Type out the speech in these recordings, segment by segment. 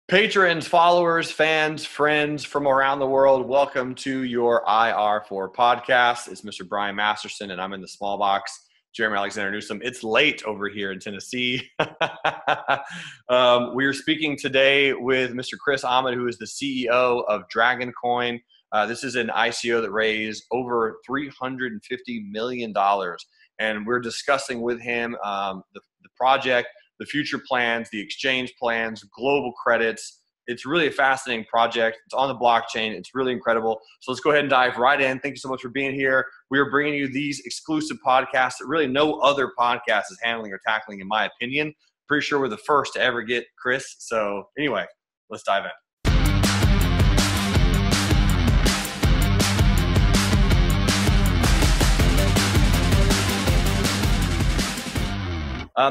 Patrons, followers, fans, friends from around the world, welcome to your IR4 podcast. It's Mr. Brian Masterson, and I'm in the small box. Jeremy Alexander Newsom. It's late over here in Tennessee. We are speaking today with Mr. Chris Ahmad, who is the CEO of Dragon Coin. This is an ICO that raised over $350 million, and we're discussing with him the project, the future plans, the exchange plans, global credits. It's really a fascinating project. It's on the blockchain. It's really incredible. So let's go ahead and dive right in. Thank you so much for being here. We are bringing you these exclusive podcasts that really no other podcast is handling or tackling, in my opinion. Pretty sure we're the first to ever get Chris. So anyway, let's dive in.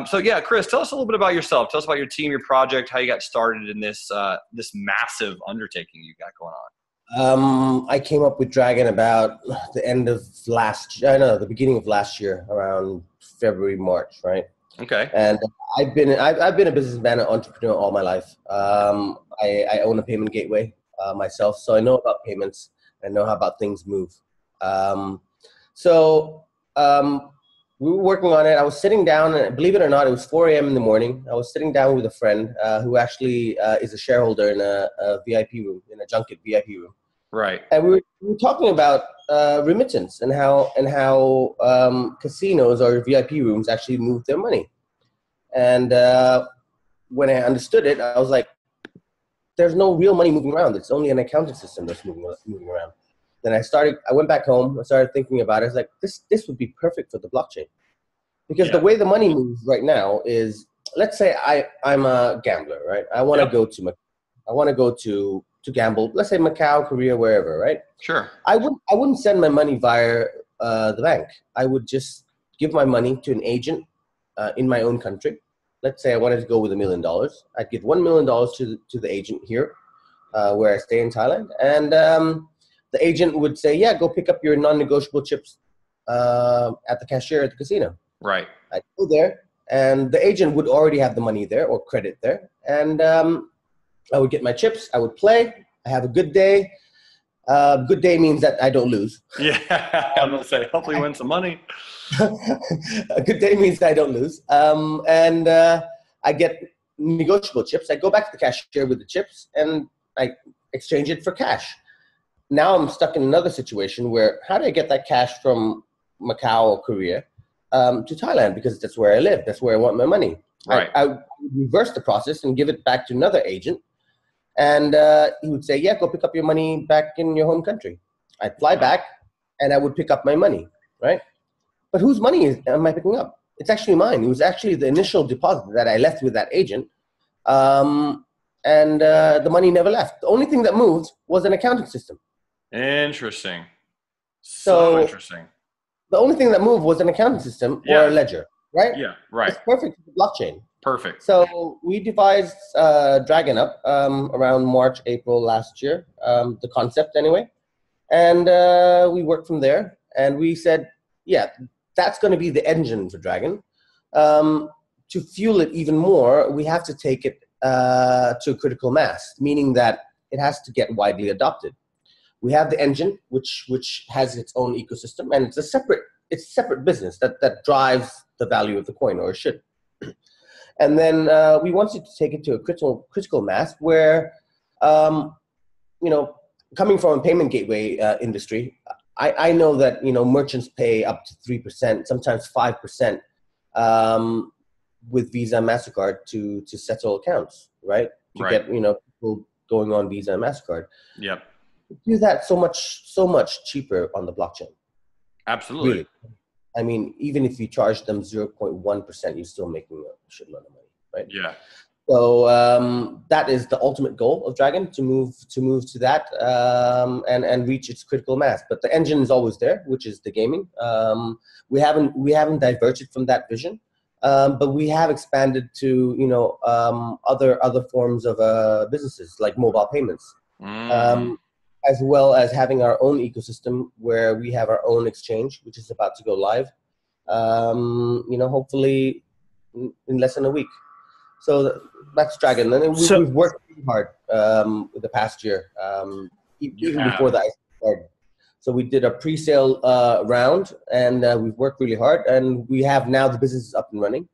So yeah, Chris, tell us a little bit about yourself. Tell us about your team, your project, how you got started in this this massive undertaking you got going on. I came up with Dragon about the end of the beginning of last year, around February, March, right? Okay. And I've been a businessman and entrepreneur all my life. I own a payment gateway myself, so I know about payments. I know how about things move. We were working on it. I was sitting down, and believe it or not, it was 4 a.m. in the morning. I was sitting down with a friend who actually is a shareholder in a VIP room, in a junket VIP room. Right. And we were talking about remittance and how casinos or VIP rooms actually move their money. And when I understood it, I was like, there's no real money moving around. It's only an accounting system that's moving around. Then I went back home, I started thinking about it. I was like, this would be perfect for the blockchain. Because the way the money moves right now is, let's say I'm a gambler, right? I want to go to gamble, let's say Macau, Korea, wherever, right? Sure. I wouldn't send my money via the bank. I would just give my money to an agent in my own country. Let's say I wanted to go with $1 million. I'd give $1 million to the agent here, where I stay in Thailand. And the agent would say, yeah, go pick up your non-negotiable chips at the cashier at the casino. Right. I'd go there, and the agent would already have the money there or credit there. And I would get my chips. I would play. I have a good day. Good day means that I don't lose. Yeah, I'm going to say, hopefully win some money. A good day means that I don't lose. And I get negotiable chips. I go back to the cashier with the chips, and I exchange it for cash. Now I'm stuck in another situation where, how do I get that cash from Macau or Korea to Thailand? Because that's where I live. That's where I want my money. Right. I would reverse the process and give it back to another agent. And he would say, yeah, go pick up your money back in your home country. I'd fly back, and I would pick up my money, right? But whose money am I picking up? It's actually mine. It was actually the initial deposit that I left with that agent. And the money never left. The only thing that moved was an accounting system. Interesting. So interesting. The only thing that moved was an accounting system or a ledger, right? Yeah, right. It's perfect for the blockchain. Perfect. So we devised Dragon up around March, April last year, the concept anyway. And we worked from there. And we said, yeah, that's going to be the engine for Dragon. To fuel it even more, we have to take it to a critical mass, meaning that it has to get widely adopted. We have the engine, which has its own ecosystem, and it's a separate business that drives the value of the coin, or it should. And then we wanted to take it to a critical mass where, coming from a payment gateway industry, I know that merchants pay up to 3%, sometimes 5%, with Visa and MasterCard to settle accounts, right? To get people going on Visa and MasterCard. Yep. Do that so much cheaper on the blockchain. Absolutely. Really. I mean, even if you charge them 0.1%, you're still making a shitload of money, right? Yeah. So that is the ultimate goal of Dragon, to move to that and reach its critical mass. But the engine is always there, which is the gaming. We haven't diverged from that vision, but we have expanded to other forms of businesses like mobile payments. As well as having our own ecosystem where we have our own exchange, which is about to go live, hopefully in less than a week. So that's Dragon. And we've worked really hard the past year, even before the ICO started. So we did a pre-sale round, and we've worked really hard, and we have now the business is up and running.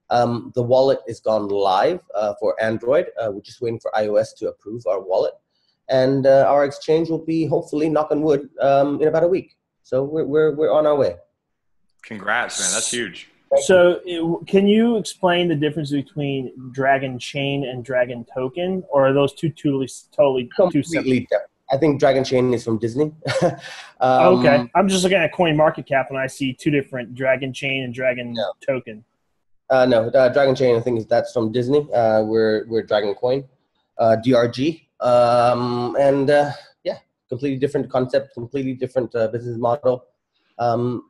The wallet is gone live for Android. We're just waiting for iOS to approve our wallet. And our exchange will be, hopefully, knock on wood, in about a week. So we're on our way. Congrats, man. That's huge. So can you explain the difference between Dragon Chain and Dragon Token, or are those two totally two separate? Different. I think Dragon Chain is from Disney. Okay. I'm just looking at CoinMarketCap, and I see two different, Dragon Chain and Dragon Token. No, Dragon Chain, I think that's from Disney. We're Dragon Coin, DRG. Yeah, completely different concept, completely different business model,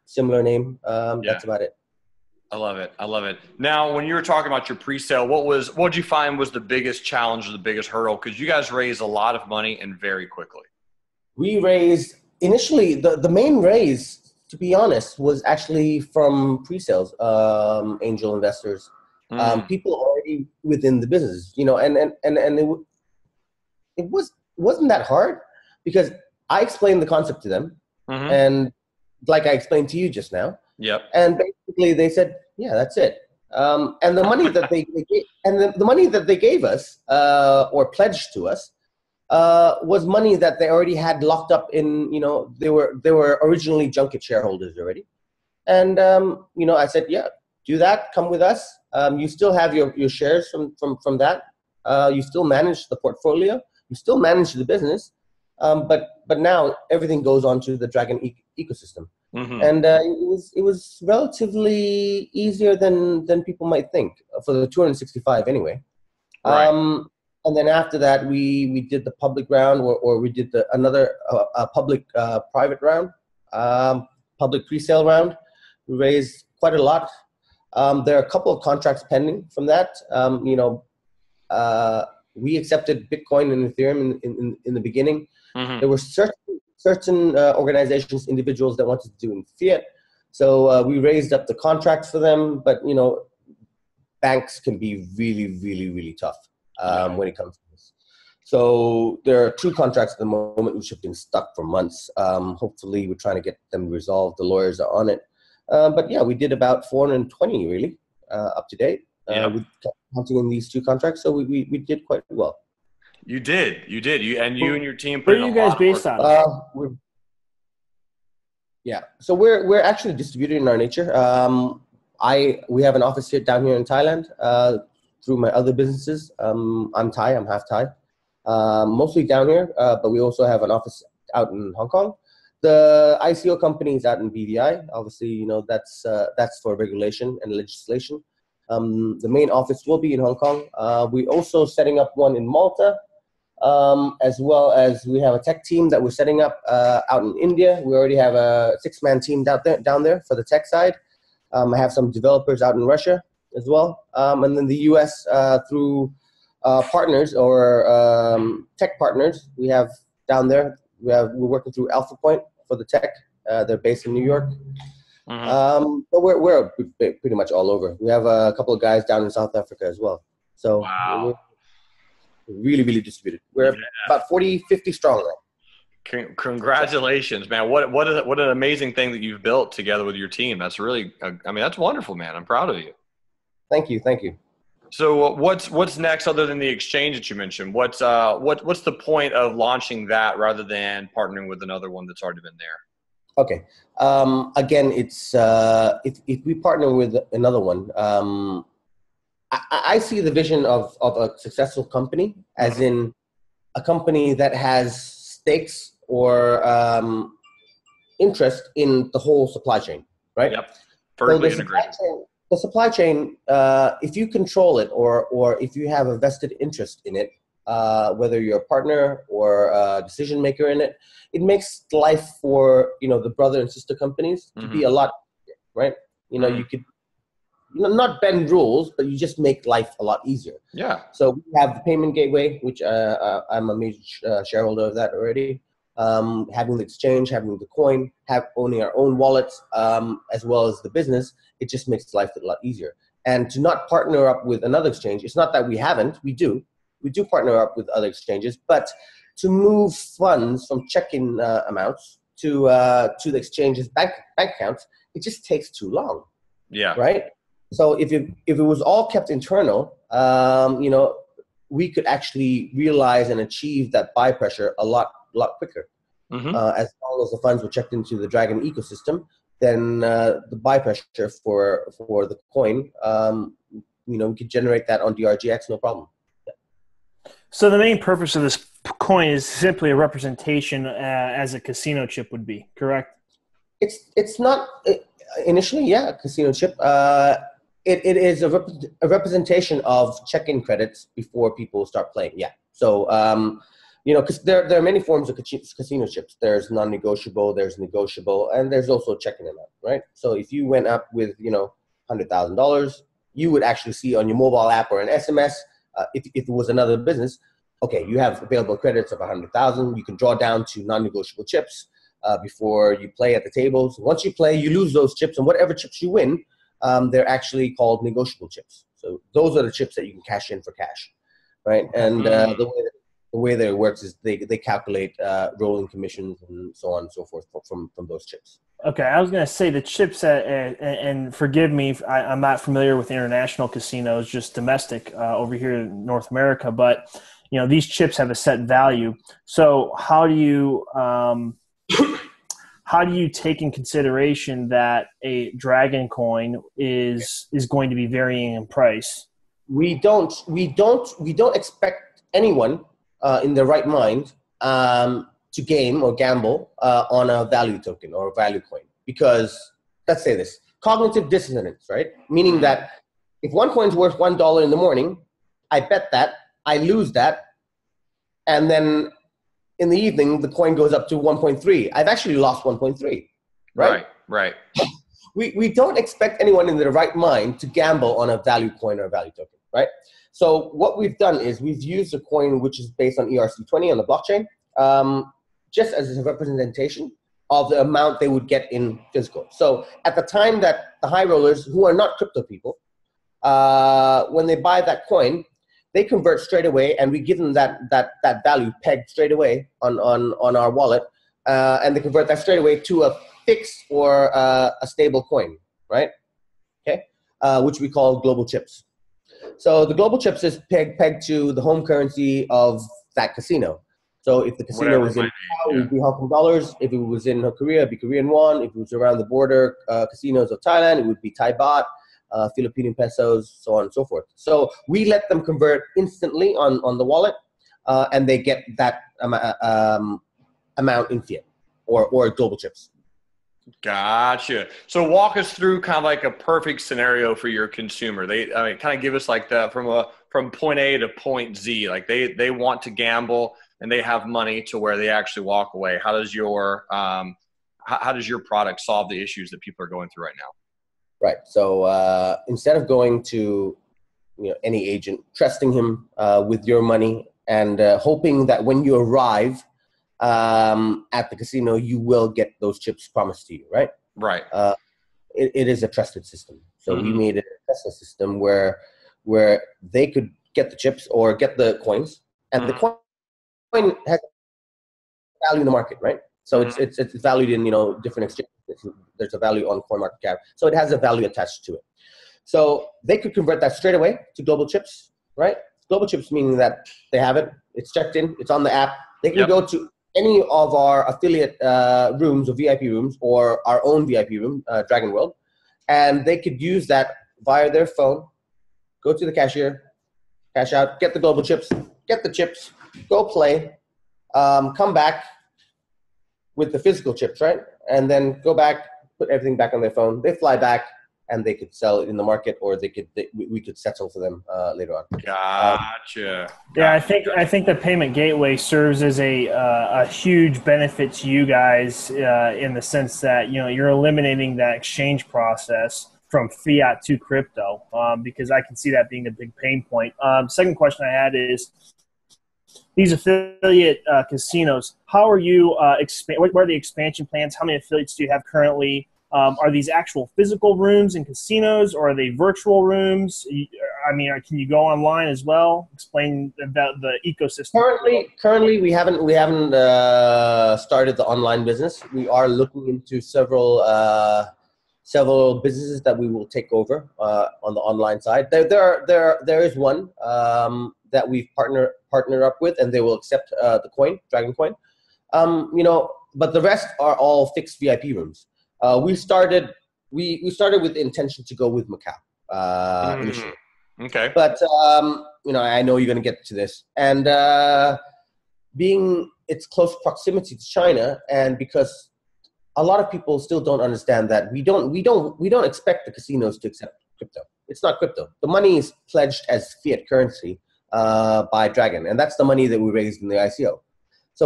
similar name. That's about it. I love it. I love it. Now, when you were talking about your pre-sale, what did you find was the biggest challenge or the biggest hurdle? Because you guys raised a lot of money and very quickly. We raised, initially, the main raise, to be honest, was actually from pre-sales, angel investors, people already within the business, and it wasn't that hard, because I explained the concept to them, and like I explained to you just now. Yep. And basically they said, yeah, that's it. And the money that they gave, and the money that they gave us or pledged to us was money that they already had locked up in. They were originally junket shareholders already. And I said, yeah, do that. Come with us. You still have your shares from that. You still manage the portfolio. You still manage the business. But now everything goes on to the Dragon ecosystem. And it was relatively easier than people might think for the 265 anyway. Right. And then after that, we did the public round, or we did another public private round, public pre-sale round. We raised quite a lot. There are a couple of contracts pending from that. We accepted Bitcoin and Ethereum in the beginning. There were certain organizations, individuals that wanted to do in fiat. So we raised up the contracts for them. But, banks can be really, really, really tough when it comes to this. So there are 2 contracts at the moment which have been stuck for months. Hopefully we're trying to get them resolved. The lawyers are on it. But yeah, we did about 420 really up to date. With counting in these 2 contracts. So we did quite well. You did. You and your team. Where are you guys based out of? So we're actually distributed in our nature. We have an office down here in Thailand through my other businesses. I'm Thai. I'm half Thai. Mostly down here, but we also have an office out in Hong Kong. The ICO company is out in BVI. Obviously, that's for regulation and legislation. The main office will be in Hong Kong. We're also setting up one in Malta. As well as we have a tech team that we're setting up out in India. We already have a 6-man team down there for the tech side. I have some developers out in Russia as well. And then the US through partners or tech partners we have down there. We're working through Alpha Point for the tech. They're based in New York. But we're pretty much all over. We have a couple of guys down in South Africa as well. So we're really, really distributed. We're about 40, 50 strong now. Congratulations, man. What an amazing thing that you've built together with your team. That's really, that's wonderful, man. I'm proud of you. Thank you. So what's next other than the exchange that you mentioned? What's the point of launching that rather than partnering with another one that's already been there? Okay. Again, it's if we partner with another one, I see the vision of a successful company as in a company that has stakes or interest in the whole supply chain, right? Yep. Vertically integrated. The supply chain, if you control it or if you have a vested interest in it, whether you're a partner or a decision maker in it, it makes life for the brother and sister companies to be a lot easier, right? You could not bend rules, but you just make life a lot easier. Yeah. So we have the payment gateway, which I'm a major shareholder of that already. Having the exchange, having the coin, owning our own wallets, as well as the business, it just makes life a lot easier. and to not partner up with another exchange. It's not that we haven't, we do partner up with other exchanges, but to move funds from check-in amounts to the exchange's bank accounts, it just takes too long. Yeah. Right. So if it was all kept internal, we could actually realize and achieve that buy pressure a lot quicker. As long as the funds were checked into the Dragon ecosystem, then the buy pressure for the coin, we could generate that on DRGX, no problem. Yeah. So the main purpose of this coin is simply a representation as a casino chip would be, correct? It's not initially, yeah, a casino chip. It is a representation of check-in credits before people start playing. Yeah. So because there are many forms of casino chips. There's non-negotiable, there's negotiable, and there's also check-in amount, right? So if you went up with $100,000, you would actually see on your mobile app or an SMS, if it was another business, okay, you have available credits of 100,000. You can draw down to non-negotiable chips before you play at the tables. Once you play, you lose those chips, and whatever chips you win, they're actually called negotiable chips. So those are the chips that you can cash in for cash, right? And the way that it works is they calculate rolling commissions and so on and so forth from those chips. Okay, I was going to say the chips, and forgive me, I'm not familiar with international casinos, just domestic over here in North America, but these chips have a set value. So how do you take in consideration that a Dragon coin is going to be varying in price? We don't expect anyone in their right mind to game or gamble on a value token or a value coin, because let's say this cognitive dissonance, right? Meaning that if one coin's worth $1 in the morning, I bet that, I lose that, and then in the evening the coin goes up to 1.3. I've actually lost 1.3, right? Right. We don't expect anyone in their right mind to gamble on a value coin or a value token, right? So what we've done is we've used a coin which is based on ERC20 on the blockchain, just as a representation of the amount they would get in physical. So at the time that the high rollers, who are not crypto people, when they buy that coin, they convert straight away, and we give them that value pegged straight away on our wallet, and they convert that straight away to a fixed or a stable coin, right? Okay, which we call global chips. So the global chips is pegged to the home currency of that casino. So if the casino was in Macau, it would be Hong Kong dollars. If it was in Korea, it'd be Korean won. If it was around the border casinos of Thailand, it would be Thai baht, Philippine pesos, so on and so forth. So we let them convert instantly on the wallet, and they get that amount in fiat or global chips. Gotcha. So walk us through kind of like a perfect scenario for your consumer. Kind of give us like that from point A to point Z. Like they want to gamble and they have money to where they actually walk away. How does your product solve the issues that people are going through right now? Right. So instead of going to any agent, trusting him with your money and hoping that when you arrive at the casino, you will get those chips promised to you, right? Right. It is a trusted system. So we made it a trusted system where they could get the chips or get the coins, and the coin has value in the market, right? So it's valued in different exchanges. There's a value on CoinMarketCap, so it has a value attached to it. So they could convert that straight away to global chips, right? Global chips meaning that they have it, it's checked in, it's on the app. They can go to any of our affiliate rooms or VIP rooms or our own VIP room, Dragon World, and they could use that via their phone, go to the cashier, cash out, get the global chips, get the chips, go play, come back with the physical chips, right? And then go back, put everything back on their phone. They fly back, and they could sell it in the market, or we could settle for them later on. Gotcha. Yeah, I think the payment gateway serves as a huge benefit to you guys in the sense that you're eliminating that exchange process from fiat to crypto, because I can see that being a big pain point. Second question I had is, these affiliate casinos, how are you what are the expansion plans? How many affiliates do you have currently? Are these actual physical rooms in casinos, or are they virtual rooms? I mean, can you go online as well? Explain about the ecosystem. Currently, we haven't started the online business. We are looking into several businesses that we will take over on the online side. There is one that we've partnered up with, and they will accept the coin, Dragon Coin. But the rest are all fixed VIP rooms. We started with the intention to go with Macau initially. Okay. But I know you're going to get to this, and being its close proximity to China, and because a lot of people still don't understand that we don't expect the casinos to accept crypto. It's not crypto. The money is pledged as fiat currency by Dragon, and that's the money that we raised in the ICO. So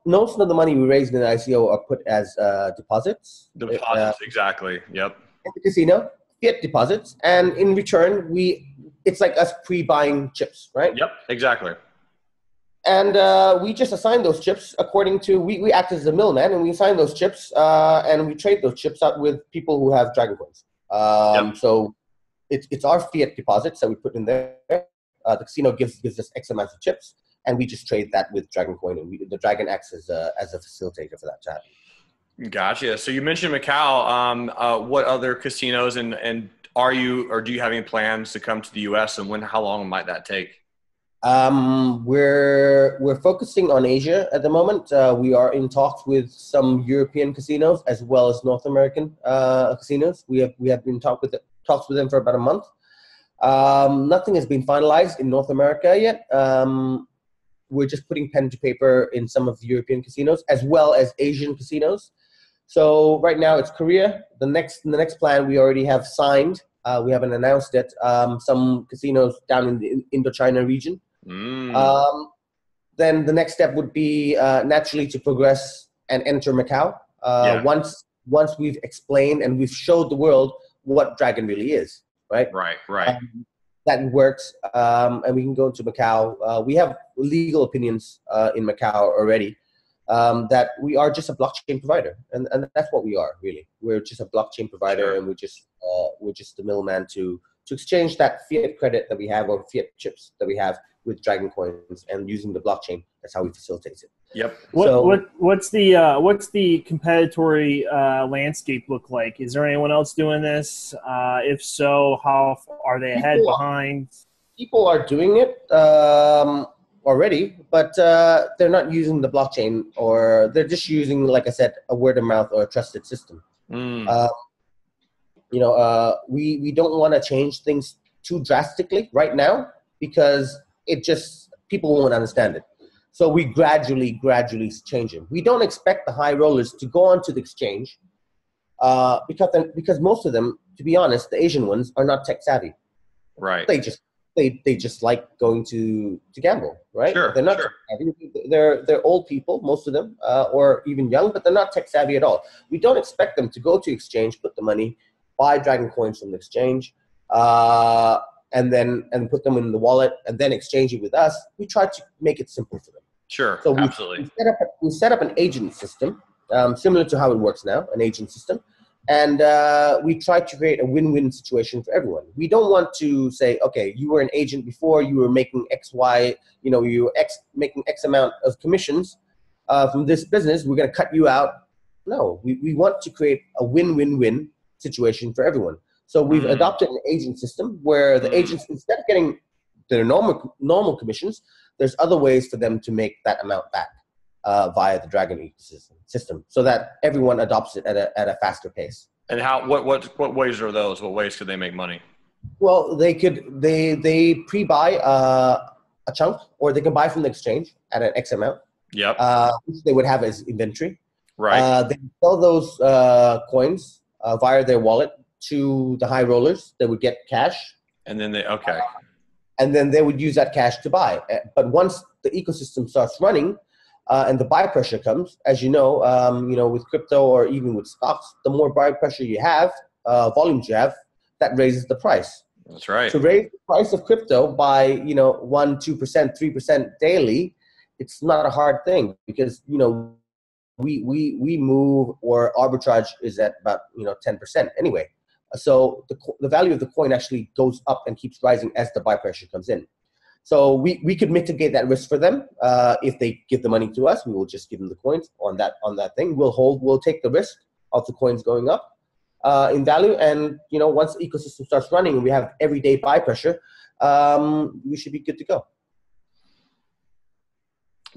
most of the money we raised in the ICO are put as deposits. Deposits, exactly. Yep. In the casino, fiat deposits, and in return, it's like us pre-buying chips, right? Yep, exactly. And we just assign those chips according to, we act as a middleman, and we assign those chips and we trade those chips out with people who have Dragon Coins. Yep. So it's our fiat deposits that we put in there. The casino gives us X amount of chips, and we just trade that with Dragon Coin, and the Dragon acts as a facilitator for that to happen. Gotcha. So you mentioned Macau. What other casinos and are you, or do you have any plans to come to the U.S. and how long might that take? We're focusing on Asia at the moment. We are in talks with some European casinos as well as North American casinos. We have been talks with them for about a month. Nothing has been finalized in North America yet. We're just putting pen to paper in some of the European casinos as well as Asian casinos. So right now it's Korea. The next plan we already have signed. We haven't announced it. Some casinos down in the Indochina region. Then the next step would be naturally to progress and enter Macau. Once we've explained and we've showed the world what Dragon really is, right? Right. That works, and we can go into Macau. We have legal opinions in Macau already. That we are just a blockchain provider, and that's what we are really. We're just a blockchain provider, Sure. And we're just the middleman to exchange that fiat credit that we have or fiat chips that we have with Dragon Coins, and using the blockchain. That's how we facilitate it. Yep. What's the competitory landscape look like? Is there anyone else doing this? If so, how are they ahead, behind? People are doing it already, but they're not using the blockchain, or they're just using, like I said, a word of mouth or a trusted system. We don't want to change things too drastically right now, because people won't understand it. So we gradually change them. We don't expect the high rollers to go onto the exchange because most of them, to be honest, the Asian ones are not tech savvy. Right. They just like going to gamble, right? Sure. They're not tech savvy. They're old people, most of them, or even young, but they're not tech savvy at all. We don't expect them to go to exchange, put the money, buy Dragon Coins from the exchange, and put them in the wallet, and then exchange it with us. We try to make it simple for them. Sure, so absolutely. We set up an agent system, similar to how it works now, an agent system. And we try to create a win-win situation for everyone. We don't want to say, okay, you were an agent before, you were making X, Y, you were making X amount of commissions from this business, we're going to cut you out. No, we want to create a win-win-win situation for everyone. So we've adopted an agent system where the agents, instead of getting their normal commissions, there's other ways for them to make that amount back via the Dragon ecosystem, so that everyone adopts it at a faster pace. And what ways are those? What ways could they make money? Well, they pre-buy a chunk, or they can buy from the exchange at an X amount. Yep. Which they would have as inventory. Right. They sell those coins via their wallet to the high rollers. They would get cash. And then they would use that cash to buy. But once the ecosystem starts running, and the buy pressure comes, as you know, with crypto or even with stocks, the more buy pressure you have, volumes you have, that raises the price. That's right. To raise the price of crypto by 1%, 2%, 3% daily, it's not a hard thing, because we move, or arbitrage is at about 10% anyway. So the value of the coin actually goes up and keeps rising as the buy pressure comes in. So we could mitigate that risk for them. If they give the money to us, we will just give them the coins on that thing. We'll take the risk of the coins going up in value. And once the ecosystem starts running and we have everyday buy pressure, we should be good to go.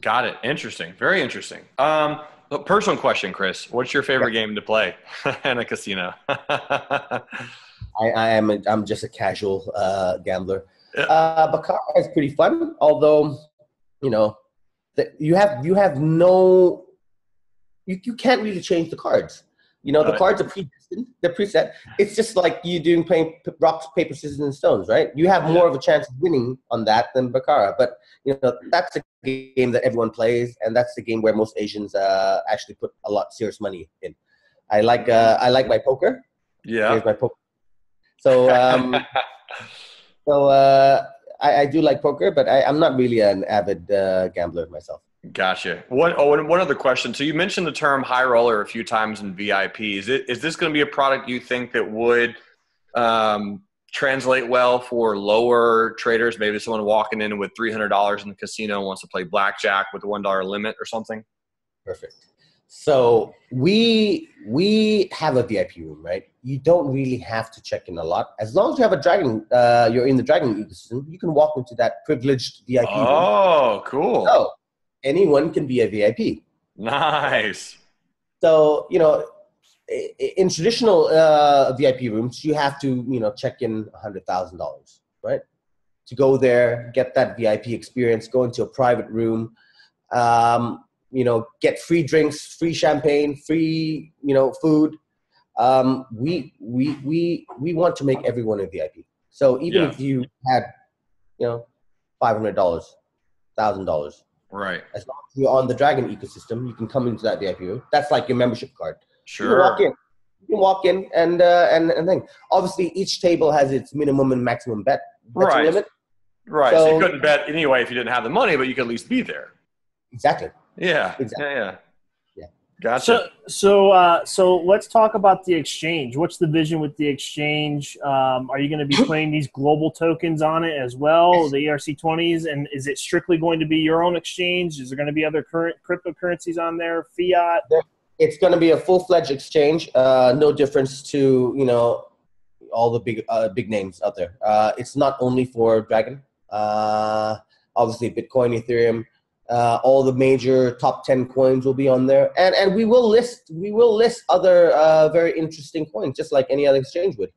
Got it. Interesting. Very interesting. A personal question, Chris. What's your favorite game to play in a casino? I'm just a casual gambler. Baccarat is pretty fun, although you can't really change the cards. The cards are predestined, they're preset. It's just like you playing rocks, paper, scissors, and stones, right? You have more of a chance of winning on that than Baccarat, but that's a game that everyone plays, and that's the game where most Asians actually put a lot of serious money in. I like my poker. Yeah. Here's my poker. So I do like poker, but I'm not really an avid gambler myself. Gotcha. One other question. So you mentioned the term high roller a few times in VIP. Is this going to be a product you think that would translate well for lower traders? Maybe someone walking in with $300 in the casino wants to play blackjack with a $1 limit or something? Perfect. So we have a VIP room, right? You don't really have to check in a lot. As long as you have a Dragon, you're in the Dragon ecosystem, you can walk into that privileged VIP room. Oh, cool. So anyone can be a VIP. Nice. So, in traditional VIP rooms, you have to, check in $100,000, right? To go there, get that VIP experience, go into a private room, get free drinks, free champagne, free, food. We want to make everyone a VIP. So even if you had, $500, $1,000, right? As long as you're on the Dragon ecosystem, you can come into that VIP room. That's like your membership card. Sure. You can walk in and then obviously each table has its minimum and maximum bet limit. Right. So you couldn't bet anyway if you didn't have the money, but you could at least be there. Exactly. Yeah. Exactly. Yeah. Gotcha. So let's talk about the exchange. What's the vision with the exchange? Are you going to be playing these global tokens on it as well, the ERC20s? And is it strictly going to be your own exchange? Is there going to be other current cryptocurrencies on there, fiat? It's going to be a full-fledged exchange. No difference to all the big names out there. It's not only for Dragon. Obviously, Bitcoin, Ethereum. All the major top 10 coins will be on there, and we will list other very interesting coins, just like any other exchange would.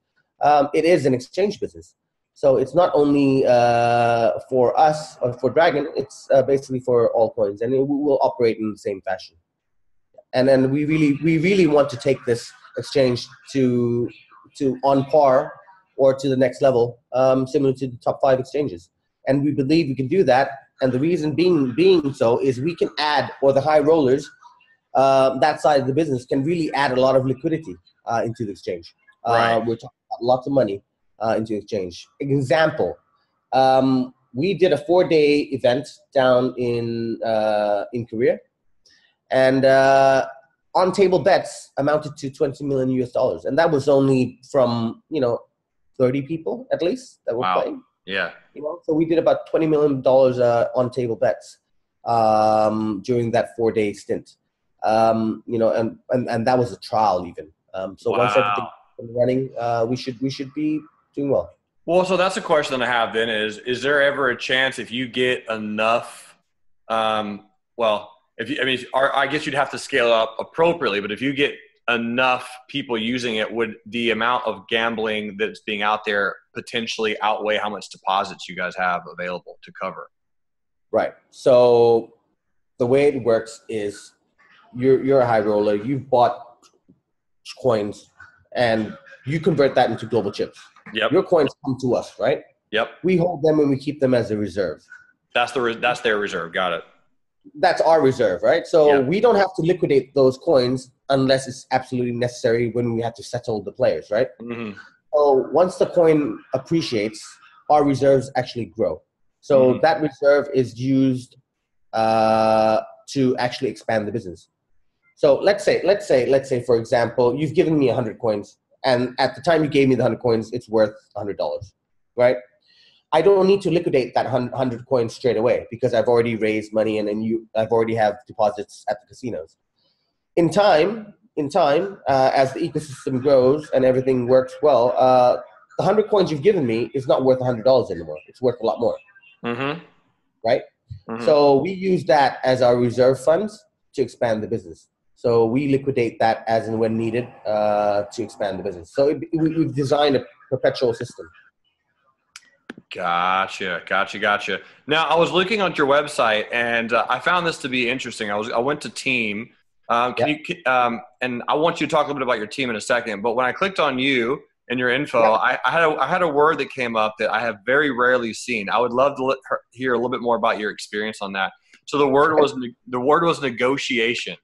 It is an exchange business, so it's not only for us or for Dragon. It's basically for all coins, and we will operate in the same fashion. And then we really want to take this exchange to on par or to the next level, similar to the top 5 exchanges, and we believe we can do that. And the reason being so is we can add, or the high rollers, that side of the business can really add a lot of liquidity into the exchange. Right. We're talking about lots of money into the exchange. Example, we did a 4-day event down in Korea, and on-table bets amounted to $20 million US, and that was only from 30 people at least that were playing. Yeah. So we did about $20 million on table bets during that 4-day stint. And that was a trial even. So once everything's running, we should be doing well. Well, so that's a question I have then is there ever a chance if you get enough, I guess you'd have to scale up appropriately, but if you get enough people using it, would the amount of gambling that's being out there potentially outweigh how much deposits you guys have available to cover? Right. So the way it works is you're a high roller, you've bought coins and you convert that into global chips. Yep. Your coins come to us, right? Yep. We hold them and we keep them as a reserve. That's their reserve. Got it. That's our reserve, right? So we don't have to liquidate those coins unless it's absolutely necessary when we have to settle the players, right? Mm-hmm. So once the coin appreciates, our reserves actually grow. So that reserve is used to actually expand the business. So let's say, for example, you've given me 100 coins, and at the time you gave me the 100 coins, it's worth $100, right? I don't need to liquidate that 100 coins straight away because I've already raised money and I've already have deposits at the casinos. In time, as the ecosystem grows and everything works well, the 100 coins you've given me is not worth $100 anymore. It's worth a lot more, right? So we use that as our reserve funds to expand the business. So we liquidate that as and when needed to expand the business. So we've designed a perpetual system. Gotcha. Now, I was looking on your website, and I found this to be interesting. I went to team. And I want you to talk a little bit about your team in a second. But when I clicked on you and your info, I had a word that came up that I have very rarely seen. I would love to hear a little bit more about your experience on that. So the word was negotiation.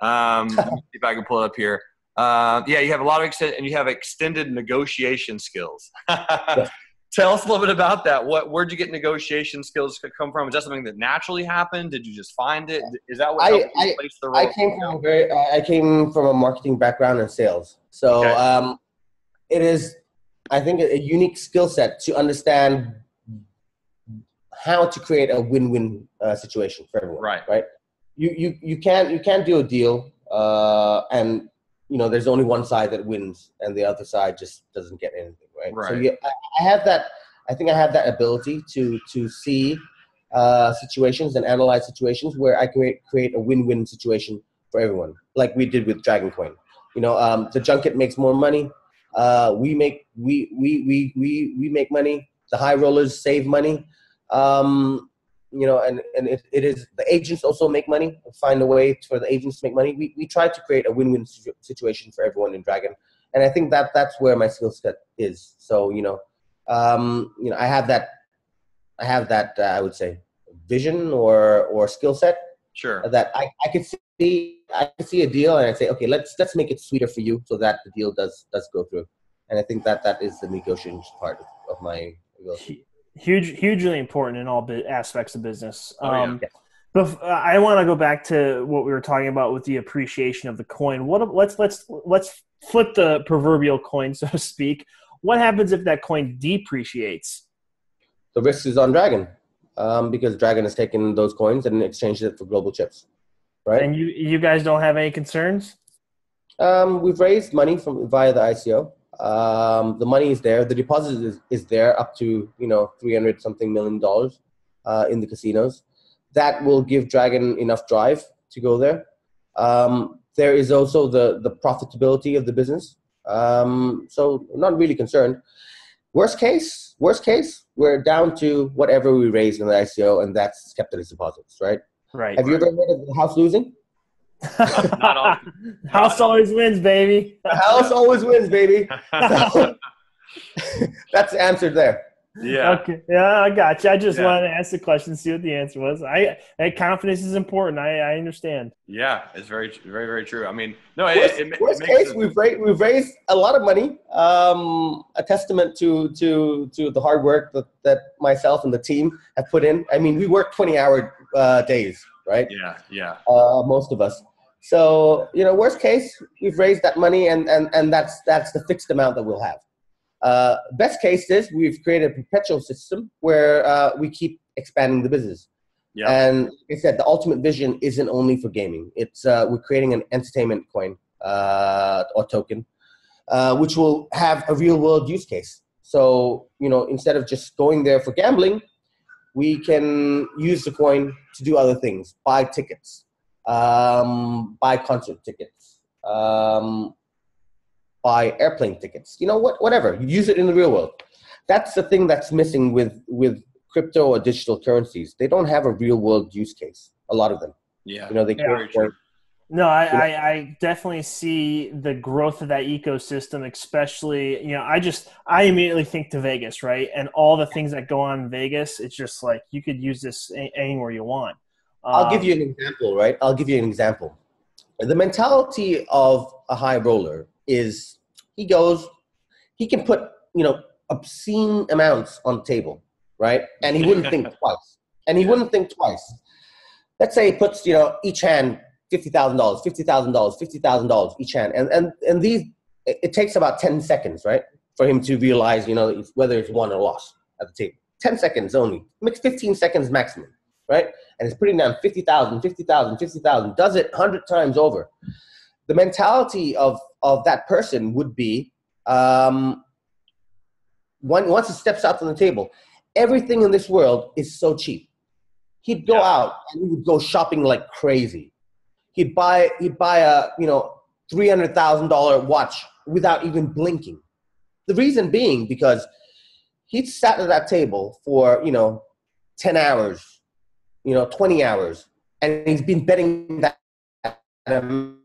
Let me see if I can pull it up here. You have a lot of and you have extended negotiation skills. Yes. Tell us a little bit about that. Where'd you get negotiation skills come from? Is that something that naturally happened? Did you just find it? Is that what helped you place the role? I came from a marketing background and sales. So it is, I think, a unique skill set to understand how to create a win-win situation for everyone. Right. You can't do a deal and there's only one side that wins and the other side just doesn't get anything. Right. So I have that. I think I have that ability to see situations and analyze situations where I can create a win-win situation for everyone, like we did with Dragon Coin. The junket makes more money. We make money. The high rollers save money. And it is the agents also make money. Find a way for the agents to make money. We try to create a win-win situation for everyone in Dragon. And I think that's where my skill set is. So, I have that, I would say, vision or skill set. Sure. That I could see a deal and I say, okay, let's make it sweeter for you so that the deal does go through. And I think that is the negotiation part of my ability. Hugely important in all aspects of business. But I want to go back to what we were talking about with the appreciation of the coin. Let's flip the proverbial coin, so to speak. What happens if that coin depreciates? The risk is on Dragon, because Dragon has taken those coins and exchanged it for global chips, right? And you guys don't have any concerns? We've raised money via the ICO. The money is there. The deposit is there up to $300-something million in the casinos. That will give Dragon enough drive to go there. There is also the profitability of the business. So I'm not really concerned. Worst case, we're down to whatever we raised in the ICO, and that's kept as deposits, right? Right. Have you ever heard of the house losing? House always wins, baby. House always wins, baby. So, that's the answer there. Yeah. Okay. Yeah, I got you. I just wanted to ask the question, see what the answer was. Confidence is important. I understand. Yeah, it's very, very, very true. I mean, no. Worst case, we've raised a lot of money. A testament to the hard work that myself and the team have put in. I mean, we work 20-hour days, right? Yeah. Most of us. So worst case, we've raised that money, and that's the fixed amount that we'll have. Best case is we've created a perpetual system where we keep expanding the business. Yeah. And like I said, the ultimate vision isn't only for gaming. It's we're creating an entertainment coin or token, which will have a real world use case. So instead of just going there for gambling, we can use the coin to do other things: buy tickets, buy concert tickets, buy airplane tickets, whatever. You use it in the real world. That's the thing that's missing with crypto or digital currencies. They don't have a real world use case. A lot of them. Yeah. No, I definitely see the growth of that ecosystem, especially, I immediately think to Vegas, right? And all the things that go on in Vegas, it's just like you could use this anywhere you want. I'll give you an example, right? The mentality of a high roller is he can put, obscene amounts on the table, right? And he wouldn't think twice. Let's say he puts, each hand $50,000, $50,000, $50,000 each hand. And these, it takes about 10 seconds, right? For him to realize, whether it's won or lost at the table. 10 seconds only. Makes 15 seconds maximum, right? And it's putting down 50,000, 50,000, 50,000, does it 100 times over. The mentality of that person would be, once he steps out on the table, everything in this world is so cheap. He'd go out and he would go shopping like crazy. He'd buy a $300,000 watch without even blinking. The reason being because he'd sat at that table for 10 hours, 20 hours, and he's been betting that amount.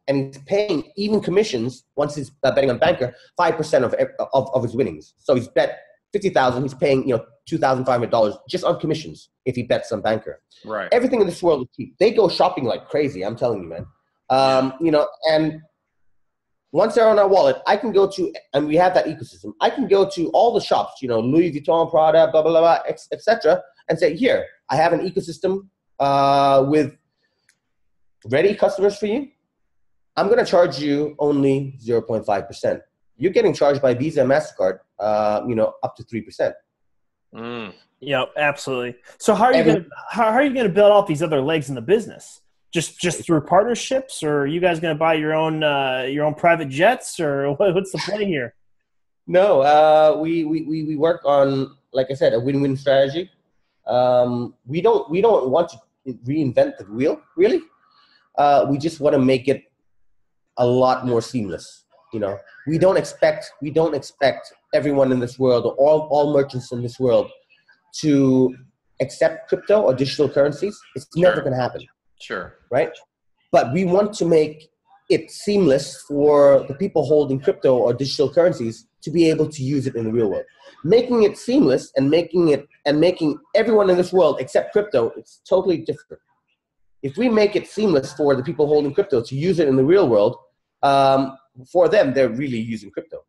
And he's paying even commissions once he's betting on banker 5% of his winnings. So he's bet 50,000. He's paying $2,500 just on commissions if he bets on banker. Right. Everything in this world is cheap. They go shopping like crazy. I'm telling you, man. And once they're on our wallet, I can go to, and we have that ecosystem. I can go to all the shops, Louis Vuitton, Prada, blah blah blah, etc., and say, here, I have an ecosystem with ready customers for you. I'm going to charge you only 0.5%. You're getting charged by Visa and MasterCard, up to 3%. Yeah, absolutely. So how are you going to build out these other legs in the business? Just through partnerships, or are you guys going to buy your own private jets, or what's the play here? No, we work on, like I said, a win-win strategy. We don't want to reinvent the wheel, really. We just want to make it a lot more seamless. We don't expect everyone in this world, or all merchants in this world, to accept crypto or digital currencies. It's never going to happen. Sure. Right? But we want to make it seamless for the people holding crypto or digital currencies to be able to use it in the real world. Making it seamless and making everyone in this world accept crypto, it's totally different. If we make it seamless for the people holding crypto to use it in the real world, for them, they're really using crypto.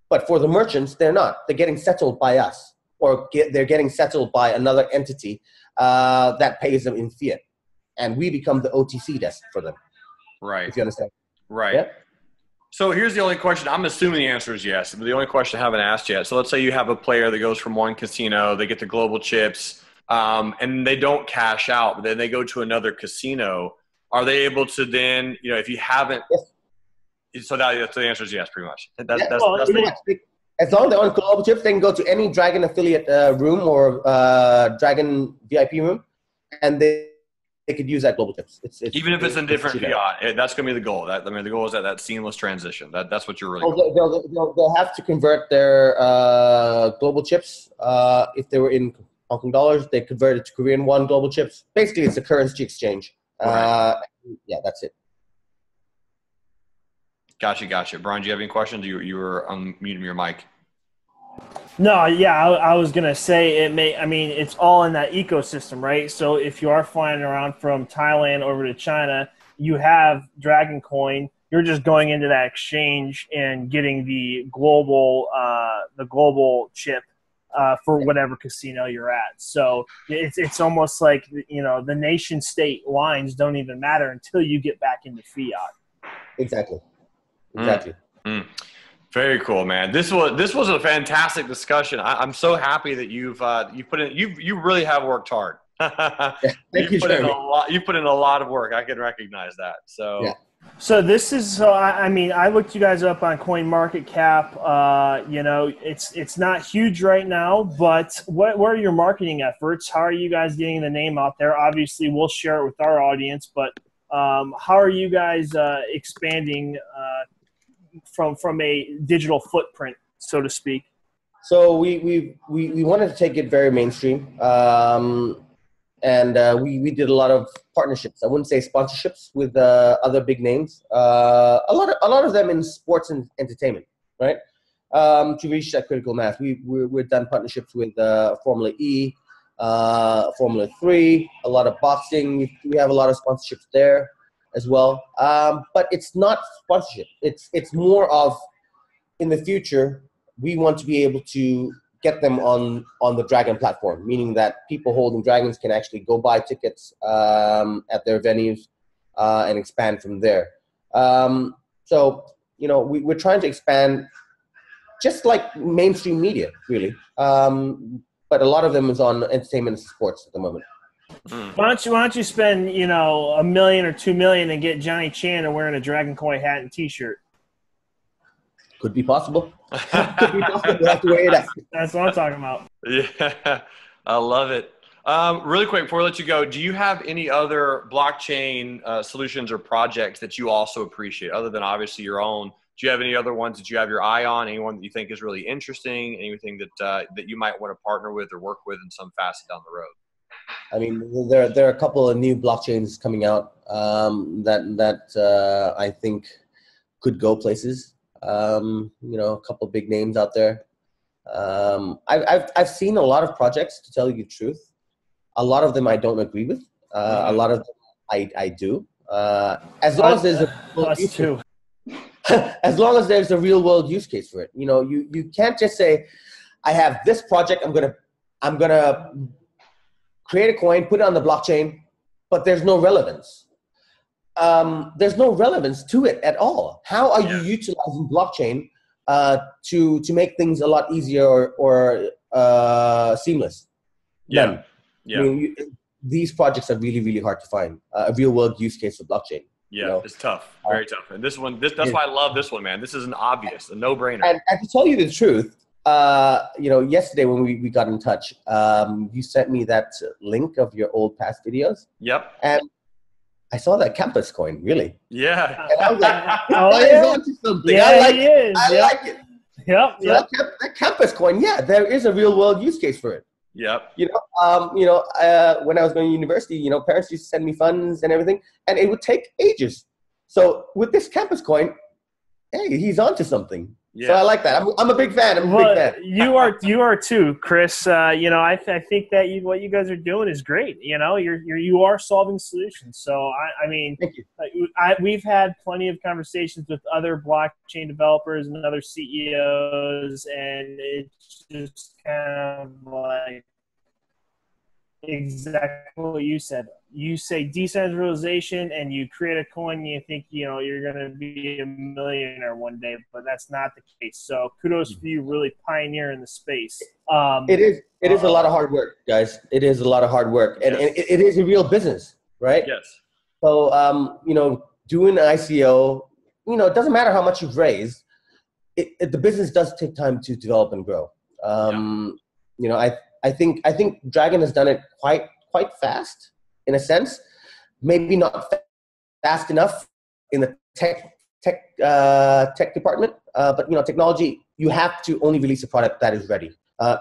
But for the merchants, they're not. They're getting settled by us, or they're getting settled by another entity that pays them in fiat. And we become the OTC desk for them. Right. If you understand. Right. Yeah? So here's the only question. I'm assuming the answer is yes, but the only question I haven't asked yet. So let's say you have a player that goes from one casino, they get the global chips, and they don't cash out, but then they go to another casino. Are they able to then, if you haven't, so the answer is yes, pretty much. As long as they're on global chips, they can go to any Dragon affiliate room or Dragon VIP room, and they could use that global chips. Even if it's in different fiat, that's going to be the goal. The goal is that seamless transition. That's what you're really. They'll have to convert their global chips. If they were in Hong Kong dollars, they convert it to Korean won global chips. Basically, it's a currency exchange. Right. Yeah, that's it. Gotcha. Brian, do you have any questions? You were unmuting your mic. No, yeah, I was gonna say it's all in that ecosystem, right? So if you are flying around from Thailand over to China, you have Dragon Coin. You're just going into that exchange and getting the global chip for whatever casino you're at. So it's almost like the nation state lines don't even matter until you get back into fiat. Exactly. Very cool, man. This was a fantastic discussion. I'm so happy that you really have worked hard. Thank you, you put in a lot of work. I can recognize that. So yeah. So I looked you guys up on CoinMarketCap. It's not huge right now, but what are your marketing efforts? How are you guys getting the name out there? Obviously, we'll share it with our audience, but how are you guys expanding from a digital footprint, so to speak? So we wanted to take it very mainstream, and we did a lot of partnerships. I wouldn't say sponsorships with other big names. A lot of them in sports and entertainment, right? To reach that critical mass, we've done partnerships with Formula E, Formula 3, a lot of boxing. We have a lot of sponsorships there as well. But it's not sponsorship. It's more of, in the future, we want to be able to get them on the Dragon platform, meaning that people holding Dragons can actually go buy tickets at their venues, and expand from there. So, you know, we're trying to expand just like mainstream media, really. But a lot of them is on entertainment and sports at the moment. Why don't you spend, you know, $1 million or $2 million and get Johnny Chan wearing a Dragon Koi hat and T-shirt? Could be possible. Could be possible. We'll have to weigh it out. That's what I'm talking about. Yeah, I love it. Really quick, before I let you go, do you have any other blockchain solutions or projects that you also appreciate, other than obviously your own? Do you have any other ones that you have your eye on? Anyone that you think is really interesting? Anything that that you might want to partner with or work with in some facet down the road? I mean, there are a couple of new blockchains coming out that I think could go places. You know, a couple of big names out there. I've seen a lot of projects, to tell you the truth. A lot of them I don't agree with. A lot of them I do. As long as there's a as long as there's a real world use case for it. You know, you can't just say, I have this project, I'm gonna create a coin, put it on the blockchain, but there's no relevance. There's no relevance to it at all. How are you utilizing blockchain to make things a lot easier or seamless? None. Yeah. I mean, these projects are really, really hard to find a real world use case for blockchain. Yeah, you know? It's tough, very tough. And that's why I love this one, man. This is an obvious, a no-brainer. And to tell you the truth, you know, yesterday when we got in touch, you sent me that link of your old past videos. Yep. And I saw that campus coin, really. Yeah. And I was like, oh, that is onto something. Yeah, I like it. I like it. Yep. So that campus coin, yeah, there is a real world use case for it. Yep. You know, when I was going to university, you know, parents used to send me funds and everything, and it would take ages. So with this campus coin, hey, he's onto something. Yeah. So I like that. I'm a big fan. I'm a big fan. You are too, Chris. You know, I think that what you guys are doing is great. You know, you are solving solutions. So I mean, thank you. We've had plenty of conversations with other blockchain developers and other CEOs, and it's just kind of like exactly what you said. You say decentralization and you create a coin and you think, you know, you're going to be a millionaire one day, but that's not the case. So kudos for you really pioneering the space. It is a lot of hard work, guys. It is a lot of hard work. And, yes. and it is a real business, right? Yes. So, you know, doing an ICO, you know, it doesn't matter how much you've raised. The business does take time to develop and grow. You know, I think Dragon has done it quite fast, in a sense. Maybe not fast enough in the tech department, but you know, technology, you have to only release a product that is ready,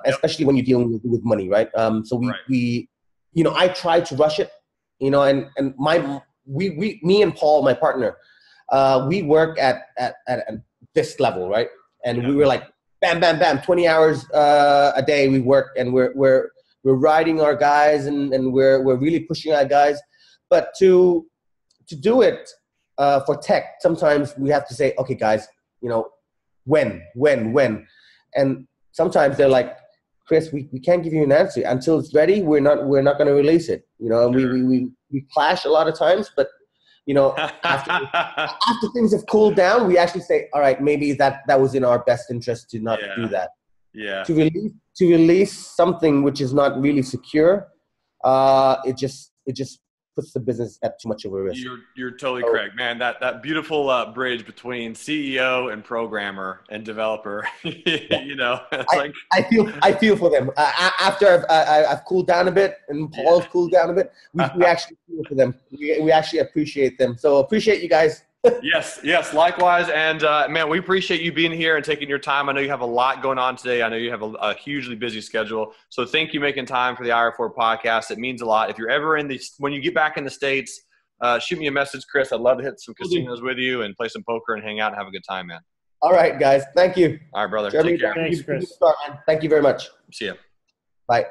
especially when you're dealing with money, right? So we you know, I tried to rush it, you know, and me and Paul, my partner, we work at this level, right? And we were like, bam, bam, bam, 20 hours a day we work, and we're riding our guys, and we're really pushing our guys. But to do it for tech, sometimes we have to say, okay, guys, you know, when, and sometimes they're like, Chris, we can't give you an answer until it's ready. We're not going to release it. You know, and we clash a lot of times, but you know, after things have cooled down, we actually say, all right, maybe that was in our best interest to not do that. Yeah. To release something which is not really secure, it just puts the business at too much of a risk. You're totally correct, man. That beautiful bridge between CEO and programmer and developer. You know, I feel for them. After I've cooled down a bit, and Paul's cooled down a bit, we actually feel for them. We actually appreciate them. So appreciate you guys. Yes, likewise. And man, we appreciate you being here and taking your time. I know you have a lot going on today. I know you have a hugely busy schedule. So thank you making time for the IR4 podcast. It means a lot. If you're ever when you get back in the States, shoot me a message, Chris. I'd love to hit some casinos with you and play some poker and hang out and have a good time, man. All right, guys. Thank you. All right, brother. Jeremy, take care. Thanks, Chris. Thank you very much. See ya. Bye.